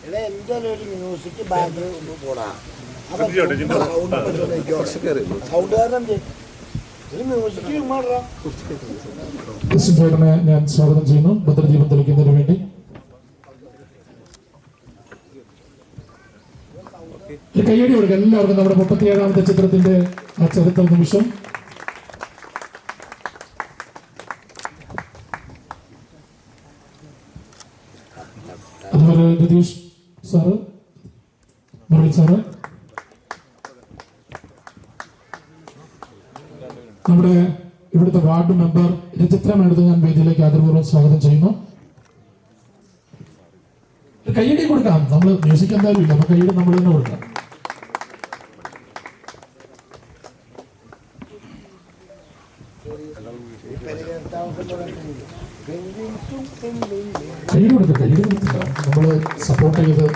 എന്തായാലും ഒരു music bag ഒന്ന് പോടാ. സൗണ്ട് കാരണം ഒരു മ്യൂസിക് ചേട്ടനെ ഞാൻ സ്വാഗതം ചെയ്യുന്നു ഭദ്രദീപം തെളിക്കുന്നതിന് വേണ്ടി. കയ്യടി കൊടുക്കുക എല്ലാവർക്കും. നമ്മുടെ 37ാമത്തെ ചിത്രത്തിന്റെ ആ ചരിത്ര നിമിഷം. അതുപോലെ രതീഷ് സാറ്, മുരളി സാറ്, നമ്മുടെ ഇവിടുത്തെ വാർഡ് മെമ്പർ രജിത്ര മേഡത്തെ ഞാൻ വേദിയിലേക്ക് ആദരപൂർവ്വം സ്വാഗതം ചെയ്യുന്നു. കയ്യടി കൊടുക്കാം. നമ്മൾ മ്യൂസിക് എന്തായാലും ഇല്ല, അപ്പൊ കയ്യടി നമ്മൾ തന്നെ കൊടുക്കാം. കയ്യടി കൊടുക്കുക, കയ്യടി കൊടുക്കുക. നമ്മള് സപ്പോർട്ട് ചെയ്ത്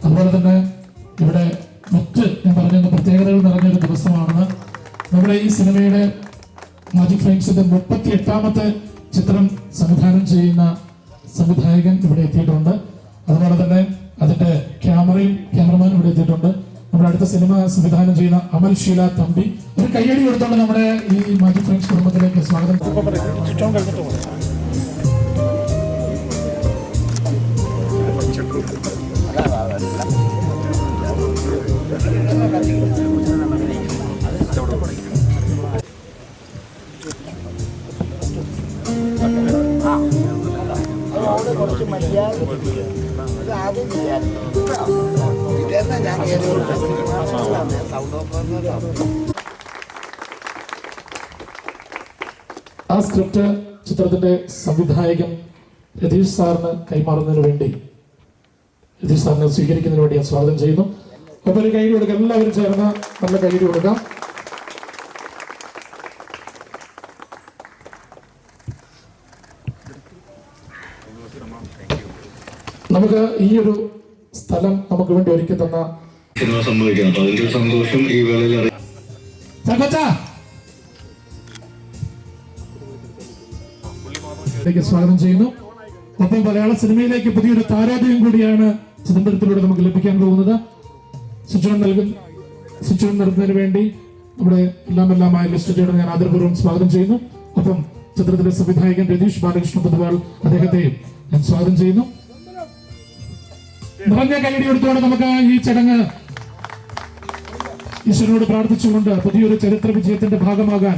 അതുപോലെ തന്നെ ഇവിടെ മറ്റ് ഞാൻ പറഞ്ഞ പ്രത്യേകതകൾ നിറഞ്ഞൊരു ദിവസമാണ്. നമ്മുടെ ഈ സിനിമയുടെ മാജിക് ഫ്രെയിംസിന്റെ 38ാമത്തെ ചിത്രം സംവിധാനം ചെയ്യുന്ന സംവിധായകൻ ഇവിടെ എത്തിയിട്ടുണ്ട്. അതുപോലെ തന്നെ അതിന്റെ ക്യാമറമാൻ ഇവിടെ എത്തിയിട്ടുണ്ട്. നമ്മുടെ അടുത്ത സിനിമ സംവിധാനം ചെയ്യുന്ന അമൽ ഷീല തമ്പി. ഒരു കയ്യടി കൊടുത്തോണ്ട് നമ്മുടെ ഈ മാജിക് ഫ്രെയിംസ് കുടുംബത്തിലേക്ക് സ്വാഗതം. കുറച്ച് മര്യാദ ആദ്യം ചെയ്യാൻ ആ സ്ക്രിപ്റ്റ് ചിത്രത്തിന്റെ സംവിധായകൻ രതീഷ് സാറിന് കൈമാറുന്നതിന് വേണ്ടി, രതീഷ് സാറിനെ സ്വീകരിക്കുന്നതിന് വേണ്ടി ഞാൻ സ്വാഗതം ചെയ്യുന്നു. അപ്പൊ ഒരു കൈയ്യടി കൊടുക്കാം. എല്ലാവരും ചേർന്ന് നല്ല കൈയ്യടി കൊടുക്കാം. നമുക്ക് ഈ ഒരു സ്ഥലം നമുക്ക് വേണ്ടി ഒരുക്കി തന്ന സന്തോഷം ഈ വേളയിൽ സ്വാഗതം ചെയ്യുന്നു. ഒപ്പം മലയാള സിനിമയിലേക്ക് പുതിയൊരു താരോദയം കൂടിയാണ് ചിദംബരത്തിലൂടെ നമുക്ക് ലഭിക്കാൻ പോകുന്നത്. സ്വിച്ച് നടത്തുന്നതിന് വേണ്ടി നമ്മുടെ എല്ലാമായ ലിസ്റ്റ് ഞാൻ ആദരപൂർവ്വം സ്വാഗതം ചെയ്യുന്നു. ഒപ്പം ചിത്രത്തിലെ സംവിധായകൻ രതീഷ് ബാലകൃഷ്ണ പൊതുവാൾ, അദ്ദേഹത്തെയും ഞാൻ സ്വാഗതം ചെയ്യുന്നു. നിറഞ്ഞ കൈയടി എടുത്തുകൊണ്ട് നമുക്ക് ഈ ചടങ്ങ് ഈശ്വരനോട് പ്രാർത്ഥിച്ചുകൊണ്ട് പുതിയൊരു ചരിത്ര വിജയത്തിന്റെ ഭാഗമാകാൻ